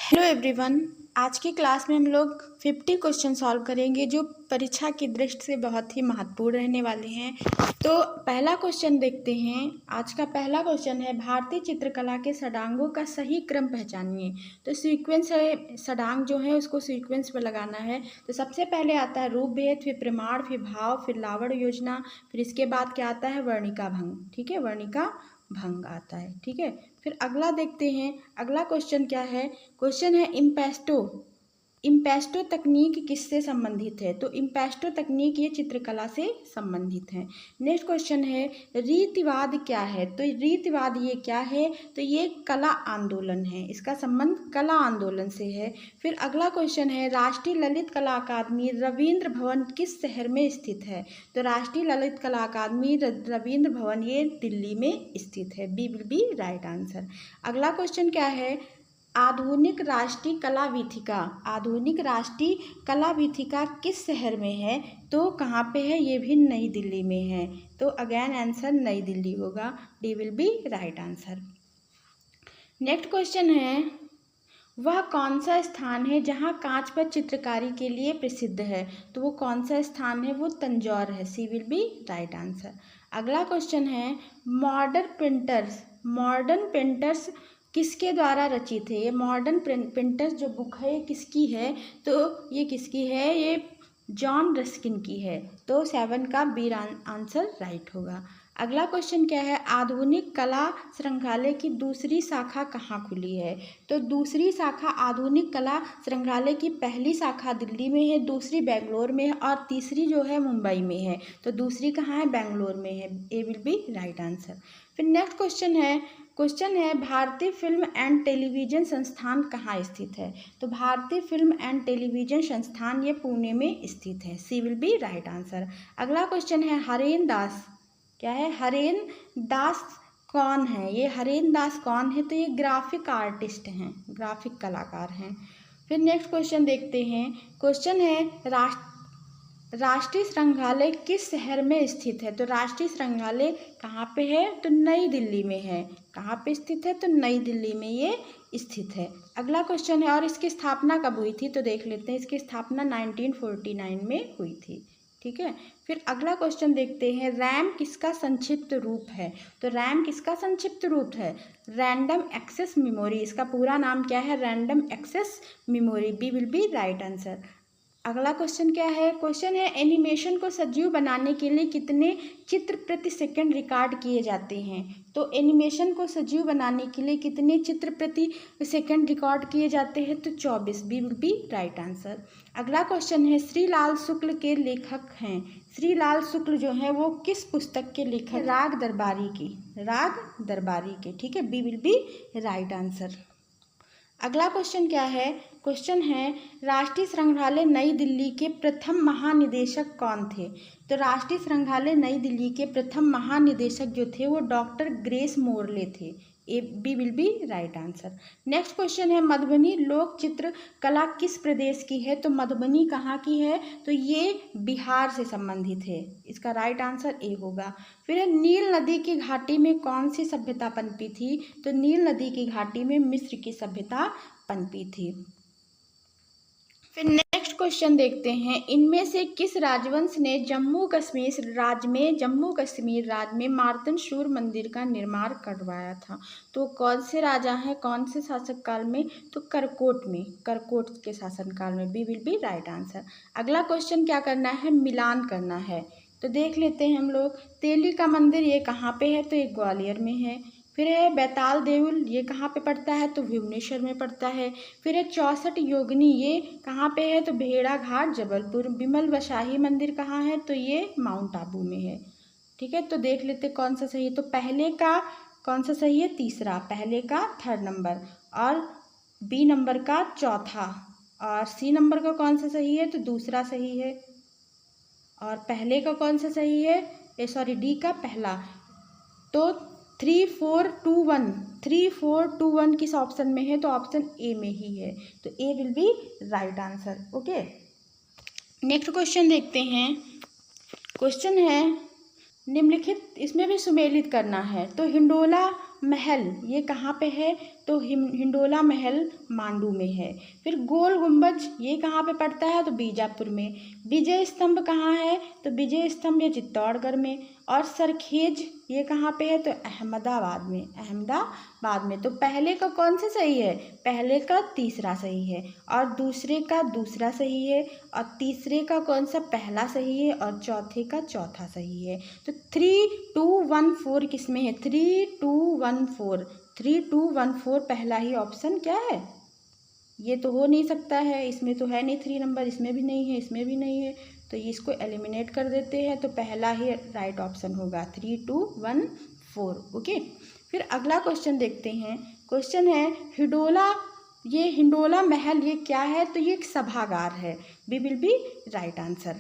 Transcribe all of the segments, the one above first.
Hello everyone. आज की class में हम लोग 50 क्वेश्चन सॉल्व करेंगे जो परीक्षा की दृष्टि से बहुत ही महत्वपूर्ण रहने वाले हैं। तो पहला क्वेश्चन देखते हैं। आज का पहला क्वेश्चन है, भारतीय चित्रकला के षडांगों का सही क्रम पहचानिए। तो सीक्वेंस है, षडांग जो है उसको सीक्वेंस में लगाना है। तो सबसे पहले आता है रूप भेद, फिर प्रमाण, फिर भाव, फिर लावण्य योजना, फिर इसके बाद क्या आता है वर्णिका भंग। ठीक है, वर्णिका भंग आता है। ठीक है, फिर अगला देखते हैं। अगला क्वेश्चन क्या है? क्वेश्चन है इम्पेस्टो तकनीक किससे संबंधित है? तो इम्पेस्टो तकनीक ये चित्रकला से संबंधित है। नेक्स्ट क्वेश्चन है, रीतिवाद क्या है? तो रीतिवाद ये क्या है? तो ये कला आंदोलन है, इसका संबंध कला आंदोलन से है। फिर अगला क्वेश्चन है, राष्ट्रीय ललित कला अकादमी रविंद्र भवन किस शहर में स्थित है? तो राष्ट्रीय ललित कला अकादमी रविंद्र भवन ये दिल्ली में स्थित है। B will be right answer. अगला क्वेश्चन क्या है, आधुनिक राष्ट्रीय कला वीथिका किस शहर में है? तो कहाँ पे है? ये भी नई दिल्ली में है। तो अगेन आंसर नई दिल्ली होगा। D will be right answer. Next question है, वह कौन सा स्थान है जहाँ कांच पर चित्रकारी के लिए प्रसिद्ध है? तो वो कौन सा स्थान है? वो तंजौर है। सी विल बी राइट आंसर। अगला क्वेश्चन है, मॉडर्न पेंटर्स किसके द्वारा रचित है? ये मॉडर्न पेंटर्स जो बुक है ये किसकी है? तो ये किसकी है? ये जॉन रस्किन की है। तो 7 का बी आंसर राइट होगा। अगला क्वेश्चन क्या है, आधुनिक कला संग्रहालय की दूसरी शाखा कहाँ खुली है? तो दूसरी शाखा आधुनिक कला संग्रहालय की पहली शाखा दिल्ली में है, दूसरी बेंगलोर में है और तीसरी जो है मुंबई में है। तो दूसरी कहाँ है? बेंगलोर में है। ए विल बी राइट आंसर। फिर नेक्स्ट क्वेश्चन है भारतीय फिल्म एंड टेलीविज़न संस्थान कहाँ स्थित है? तो भारतीय फिल्म एंड टेलीविज़न संस्थान ये पुणे में स्थित है। सी विल बी राइट आंसर। अगला क्वेश्चन है, हरेन दास क्या है? हरेन दास कौन है? ये हरेन दास कौन है? तो ये ग्राफिक आर्टिस्ट हैं, ग्राफिक कलाकार हैं। फिर नेक्स्ट क्वेश्चन देखते हैं। क्वेश्चन है, राष्ट्रीय संग्रहालय किस शहर में स्थित है? तो राष्ट्रीय संग्रहालय कहाँ पे है? तो नई दिल्ली में है। कहाँ पे स्थित है? तो नई दिल्ली में ये स्थित है। अगला क्वेश्चन है, और इसकी स्थापना कब हुई थी? तो देख लेते हैं। इसकी स्थापना 1949 में हुई थी। ठीक है, फिर अगला क्वेश्चन देखते हैं, रैम किसका संक्षिप्त रूप है? तो रैम किसका संक्षिप्त रूप है? Random access memory. इसका पूरा नाम क्या है? Random access memory. B will be right answer. अगला क्वेश्चन क्या है? क्वेश्चन है, एनिमेशन को सजीव बनाने के लिए कितने चित्र प्रति सेकंड रिकॉर्ड किए जाते हैं? तो एनिमेशन को सजीव बनाने के लिए कितने चित्र प्रति सेकंड रिकॉर्ड किए जाते हैं? तो 24। B will be right answer. अगला क्वेश्चन है, श्रीलाल शुक्ल के लेखक हैं। श्रीलाल शुक्ल जो है वो किस पुस्तक के लेखक? राग दरबारी के। ठीक है, B will be right answer. अगला क्वेश्चन क्या है? क्वेश्चन है, राष्ट्रीय संग्रहालय नई दिल्ली के प्रथम महानिदेशक कौन थे? तो राष्ट्रीय संग्रहालय नई दिल्ली के प्रथम महानिदेशक जो थे वो डॉक्टर ग्रेस मोरले थे। A B will be right answer. Next question है, मधुबनी लोक चित्र कला किस प्रदेश की है? तो मधुबनी कहाँ की है? तो ये बिहार से संबंधित है। इसका राइट आंसर ए होगा। फिर नील नदी की घाटी में कौन सी सभ्यता पनपी थी? तो नील नदी की घाटी में मिस्र की सभ्यता पनपी थी। फिर नेक्स्ट क्वेश्चन देखते हैं, इनमें से किस राजवंश ने जम्मू कश्मीर राज्य में मार्तंड सूर्य मंदिर का निर्माण करवाया था? तो कौन से राजा हैं, कौन से शासक काल में? तो करकोट के शासन काल में। B will be right answer. अगला क्वेश्चन क्या करना है? मिलान करना है। तो देख लेते हैं हम लोग। तेली का मंदिर ये कहाँ पे है? तो ये ग्वालियर में है। फिर है बैताल देउल, ये कहाँ पे पड़ता है? तो भुवनेश्वर में पड़ता है। फिर है 64 योगिनी, ये कहाँ पे है? तो भेड़ा घाट जबलपुर। बिमल वशाही मंदिर कहाँ है? तो ये माउंट आबू में है। ठीक है, तो देख लेते कौन सा सही है। तो पहले का कौन सा सही है? तीसरा। पहले का 3rd नंबर और बी नंबर का 4था और सी नंबर का कौन सा सही है? तो दूसरा सही है। और पहले का कौन सा सही है? डी का पहला। तो 3 4 2 1 किस ऑप्शन में है? तो ऑप्शन ए में ही है। तो A will be right answer. Okay, next question देखते हैं। क्वेश्चन है, निम्नलिखित, इसमें भी सुमेलित करना है। तो हिंडोला महल ये कहाँ पे है? तो हिंडोला महल मांडू में है। फिर गोल गुंबज ये कहाँ पे पड़ता है? तो बीजापुर में। विजय स्तंभ कहाँ है? तो विजय स्तंभ ये चित्तौड़गढ़ में। और सरखेज ये कहाँ पे है? तो अहमदाबाद में। अहमदाबाद में। तो पहले का कौन सा सही है? पहले का तीसरा सही है, और दूसरे का दूसरा सही है, और तीसरे का कौन सा? पहला सही है, और चौथे का चौथा सही है। तो 3214 किस में है? 3214 पहला ही ऑप्शन क्या है? ये तो हो नहीं सकता है, इसमें तो है नहीं 3 नंबर, इसमें भी नहीं है, इसमें भी नहीं है, तो ये इसको एलिमिनेट कर देते हैं। तो पहला ही राइट ऑप्शन होगा 3214। ओके, फिर अगला क्वेश्चन देखते हैं। क्वेश्चन है हिंडोला महल ये क्या है? तो ये एक सभागार है। B will be right answer.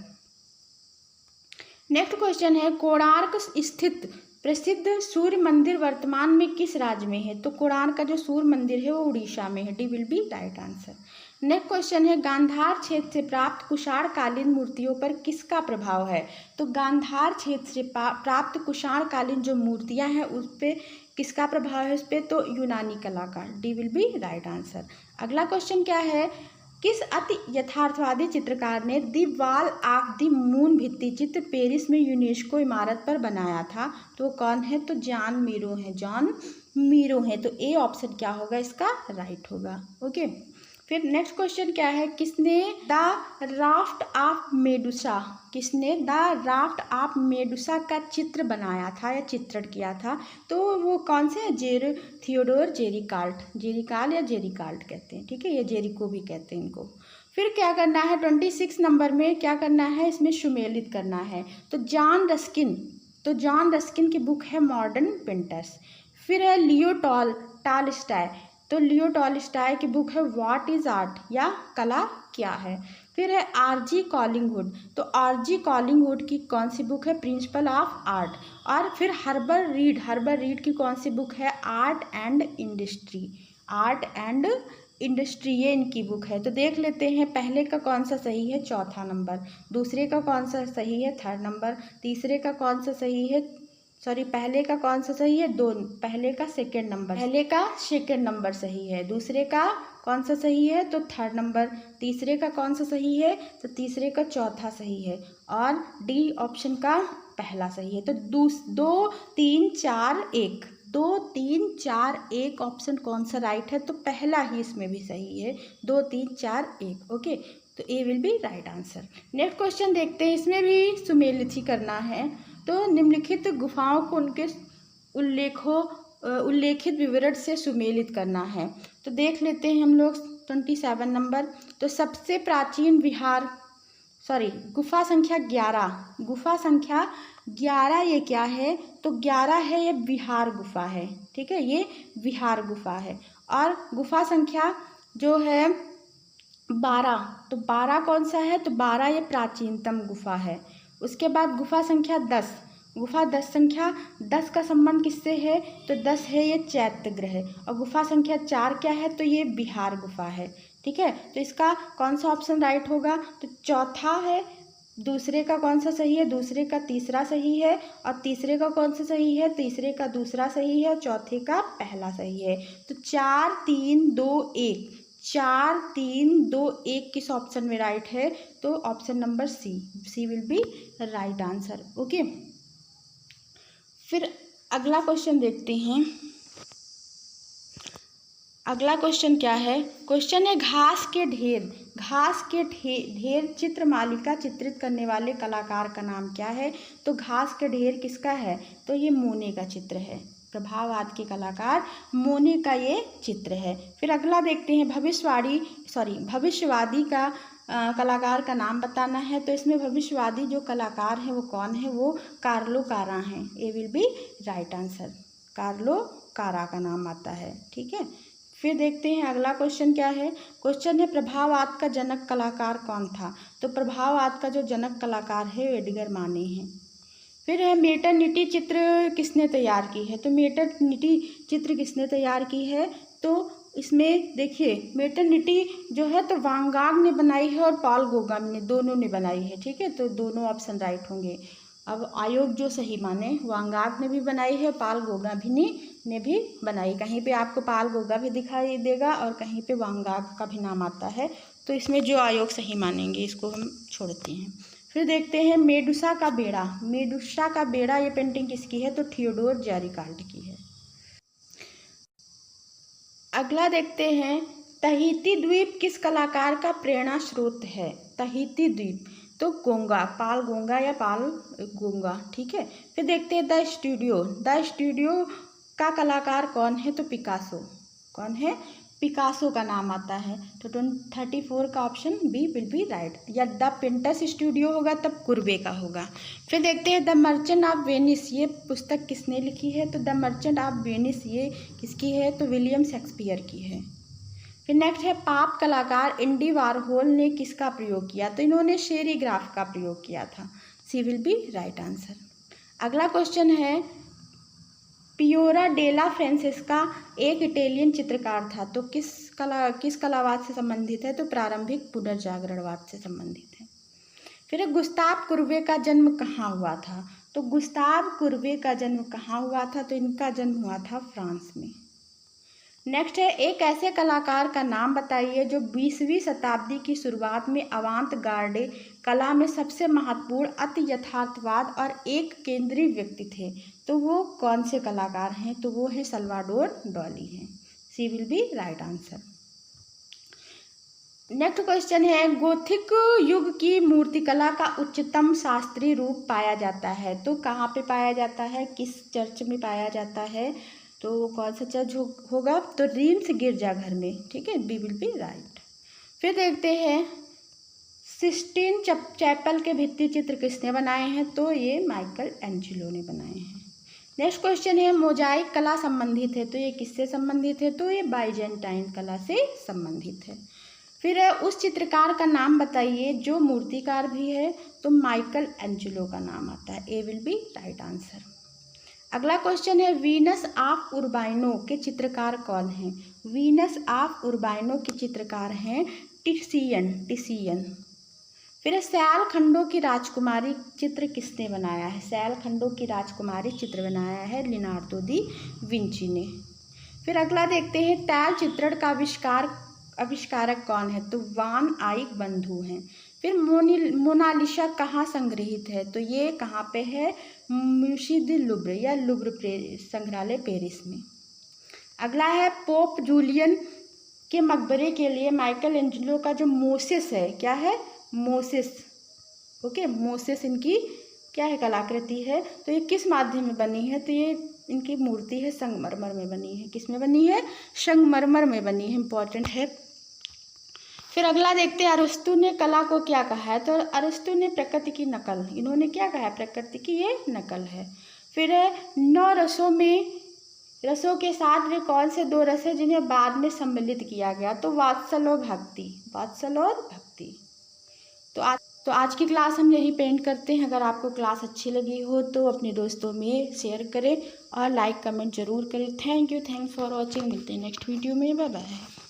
Next question है कोणार्क स्थित प्रसिद्ध सूर्य मंदिर वर्तमान में किस राज्य में है? तो कोणार्क का जो सूर्य मंदिर है वो उड़ीसा में है। D will be right answer. Next question है गांधार क्षेत्र से प्राप्त कुषाणकालीन मूर्तियों पर किसका प्रभाव है? तो गांधार क्षेत्र से प्राप्त कुषाणकालीन जो मूर्तियां हैं उस पर किसका प्रभाव है? उस पर तो यूनानी कलाकार। D will be right answer. अगला क्वेश्चन क्या है? किस अति यथार्थवादी चित्रकार ने the wall of the moon भित्ति चित्र पेरिस में यूनेस्को इमारत पर बनाया था? तो कौन है? तो जॉन मीरो है। तो ए ऑप्शन क्या होगा इसका? राइट होगा। ओके, फिर नेक्स्ट क्वेश्चन क्या है? किसने द राफ्ट ऑफ मेडुसा का चित्र बनाया था या चित्रण किया था? तो वो कौन से? थियोडोर जेरिकाल्ट कहते हैं। ठीक है, ये जेरिको भी कहते हैं इनको। फिर क्या करना है? 26 नंबर में क्या करना है? इसमें सुमेलित करना है। तो जॉन रस्किन की बुक है मॉडर्न पेंटर्स। फिर है लियो टॉलस्टॉय, तो लियो टॉलस्टॉय की बुक है व्हाट इज आर्ट या कला क्या है। फिर है आरजी कॉलिंगवुड, तो आरजी कॉलिंगवुड की कौन सी बुक है? Principle of art. और फिर हर्बर रीड की कौन सी बुक है? आर्ट एंड इंडस्ट्री ये इनकी बुक है। तो देख लेते हैं पहले का कौन सा सही है? चौथा नंबर। दूसरे का कौन सा सही है? 3rd number. तीसरे का कौन सा सही है? पहले का कौन सा सही है? पहले का सेकंड नंबर सही है। दूसरे का कौन सा सही है? तो 3rd नंबर। तीसरे का कौन सा सही है? तो तीसरे का चौथा सही है। और डी ऑप्शन का पहला सही है। तो 2 3 4 1 ऑप्शन कौन सा राइट है? तो पहला ही इसमें भी सही है। 2 3 4 1। ओके, तो A will be right answer. Next question देखते हैं, इसमें भी सुमेलित ही करना है। तो निम्नलिखित गुफाओं को उनके उल्लेखित विवरण से सुमेलित करना है। तो देख लेते हैं हम लोग 27 नंबर। तो सबसे प्राचीन गुफा संख्या 11 ये क्या है? तो 11 है ये विहार गुफा है। ठीक है, ये विहार गुफा है। और गुफा संख्या जो है 12, तो 12 कौन सा है? तो 12 ये प्राचीनतम गुफा है। उसके बाद गुफा संख्या 10 का संबंध किससे है? तो 10 है ये चैत्यगृह। और गुफा संख्या 4 क्या है? तो ये बिहार गुफा है। ठीक है, तो इसका कौन सा ऑप्शन राइट होगा? तो चौथा है। दूसरे का कौन सा सही है? दूसरे का तीसरा सही है। और तीसरे का कौन सा सही है? तीसरे का दूसरा सही है। और चौथे का पहला सही है। तो 4 3 2 1 किस ऑप्शन में राइट है? तो option number C will be right answer. Okay, फिर अगला क्वेश्चन देखते हैं। अगला क्वेश्चन क्या है? क्वेश्चन है घास के ढेर चित्र मालिका चित्रित करने वाले कलाकार का नाम क्या है? तो घास के ढेर किसका है? तो ये मोने का चित्र है। प्रभाववाद के कलाकार मोने का ये चित्र है। फिर अगला देखते हैं भविष्यवादी का कलाकार का नाम बताना है। तो इसमें भविष्यवादी जो कलाकार है वो कौन है? वो कार्लो कारा हैं। A will be right answer. Carlo Carra का नाम आता है। ठीक है, फिर देखते हैं अगला क्वेश्चन क्या है। क्वेश्चन है प्रभाववाद का जनक कलाकार कौन था? तो प्रभाववाद का जो जनक कलाकार है वो एडगर माने हैं। फिर है मेटर्निटी चित्र किसने तैयार की है? तो मेटर्निटी चित्र किसने तैयार की है? तो इसमें देखिए मेटर्निटी जो है तो वान गॉग ने बनाई है और पॉल गोगन ने, दोनों ने बनाई है। ठीक है, तो दोनों ऑप्शन राइट होंगे। अब आयोग जो सही माने, वान गॉग ने भी बनाई है, पॉल गोगन भी ने ने भी बनाई। कहीं पे आपको पाल गोगा भी दिखाई देगा और कहीं पे वांगाग का भी नाम आता है, तो इसमें जो आयोग सही मानेंगे इसको हम छोड़ते हैं। फिर देखते हैं मेडुसा का बेड़ा। मेडुसा का बेड़ा ये पेंटिंग किसकी है? तो थियोडोर जैरिकाल्ड की है। अगला देखते हैं तहीती द्वीप किस कलाकार का प्रेरणा स्रोत है? तहीती द्वीप तो गोंगा, पाल गोंगा या पाल गोंगा, ठीक है। फिर देखते हैं द स्टूडियो। द स्टूडियो का कलाकार कौन है? तो पिकासो। कौन है? पिकासो का नाम आता है। तो 34 का option B will be right. या द पेंटर्स स्टूडियो होगा तब कुर्बे का होगा। फिर देखते हैं द मर्चेंट ऑफ वेनिस, ये पुस्तक किसने लिखी है? तो द मर्चेंट ऑफ वेनिस ये किसकी है? तो विलियम शेक्सपियर की है। फिर नेक्स्ट है पाप कलाकार एंडी वारहोल ने किसका प्रयोग किया? तो इन्होंने सेरीग्राफ का प्रयोग किया था। सी विल बी राइट आंसर। अगला क्वेश्चन है पियोरा डेला फ्रांसेस्का एक इटालियन चित्रकार था, तो किस कलावाद से संबंधित है? तो प्रारंभिक पुनर्जागरणवाद से संबंधित है। फिर गुस्ताव कुर्बे का जन्म कहाँ हुआ था? तो गुस्ताव कुर्बे का जन्म कहाँ हुआ था? तो इनका जन्म हुआ था फ्रांस में। नेक्स्ट है एक ऐसे कलाकार का नाम बताइए जो 20वीं शताब्दी की शुरुआत में अवांत गार्डे कला में सबसे महत्वपूर्ण अति यथार्थवाद और एक केंद्रीय व्यक्ति थे। तो वो कौन से कलाकार हैं? तो वो है सल्वाडोर डॉली हैं। C will be right answer. Next question है गोथिक युग की मूर्तिकला का उच्चतम शास्त्रीय रूप पाया जाता है, तो कहाँ पे पाया जाता है? किस चर्च में पाया जाता है? तो कौन सा चर्च होगा? तो रीम्स गिरजाघर में, ठीक है। B will be right. फिर देखते हैं सिस्टीन चैपल के भित्ति चित्र किसने बनाए हैं? तो ये माइकल एंजेलो ने बनाए हैं। नेक्स्ट क्वेश्चन है मोजाइक कला संबंधित है, तो ये किससे संबंधित है? तो ये बाइजेंटाइन कला से संबंधित है। फिर उस चित्रकार का नाम बताइए जो मूर्तिकार भी है, तो माइकल एंजेलो का नाम आता है। ए विल बी राइट आंसर। अगला क्वेश्चन है वीनस ऑफ उर्बाइनो के चित्रकार कौन हैं? वीनस ऑफ उर्बाइनो के चित्रकार हैं टिसियन। फिर सैल खंडों की राजकुमारी चित्र किसने बनाया है? सैल खंडों की राजकुमारी चित्र बनाया है लियोनार्दो दी विंची ने। फिर अगला देखते हैं तैल चित्रण का आविष्कारक कौन है? तो वान आइक बंधु हैं। फिर मोनालिसा कहाँ संग्रहित है? तो ये कहाँ पे है? म्यूसी द लुब्र या लुब्र संग्रहालय पेरिस में। अगला है पोप जूलियन के मकबरे के लिए माइकल एंजेलो का जो मोसेस है, क्या है? Moses, okay. मोसेस इनकी क्या है? कलाकृति है। तो ये किस माध्यम में बनी है? तो ये इनकी मूर्ति है संगमरमर में बनी है। किस में बनी है? संगमरमर में बनी है। इम्पॉर्टेंट है। फिर अगला देखते हैं अरस्तु ने कला को क्या कहा है? तो अरस्तु ने प्रकृति की नकल, इन्होंने क्या कहा है? प्रकृति की ये नकल है। फिर 9 रसों के साथ वे कौन से 2 रस हैं जिन्हें बाद में सम्मिलित किया गया? तो वात्सल और भक्ति। तो आज की क्लास हम यही पेंट करते हैं। अगर आपको क्लास अच्छी लगी हो तो अपने दोस्तों में शेयर करें और लाइक कमेंट जरूर करें। Thank you for watching. मिलते हैं नेक्स्ट वीडियो में। Bye bye.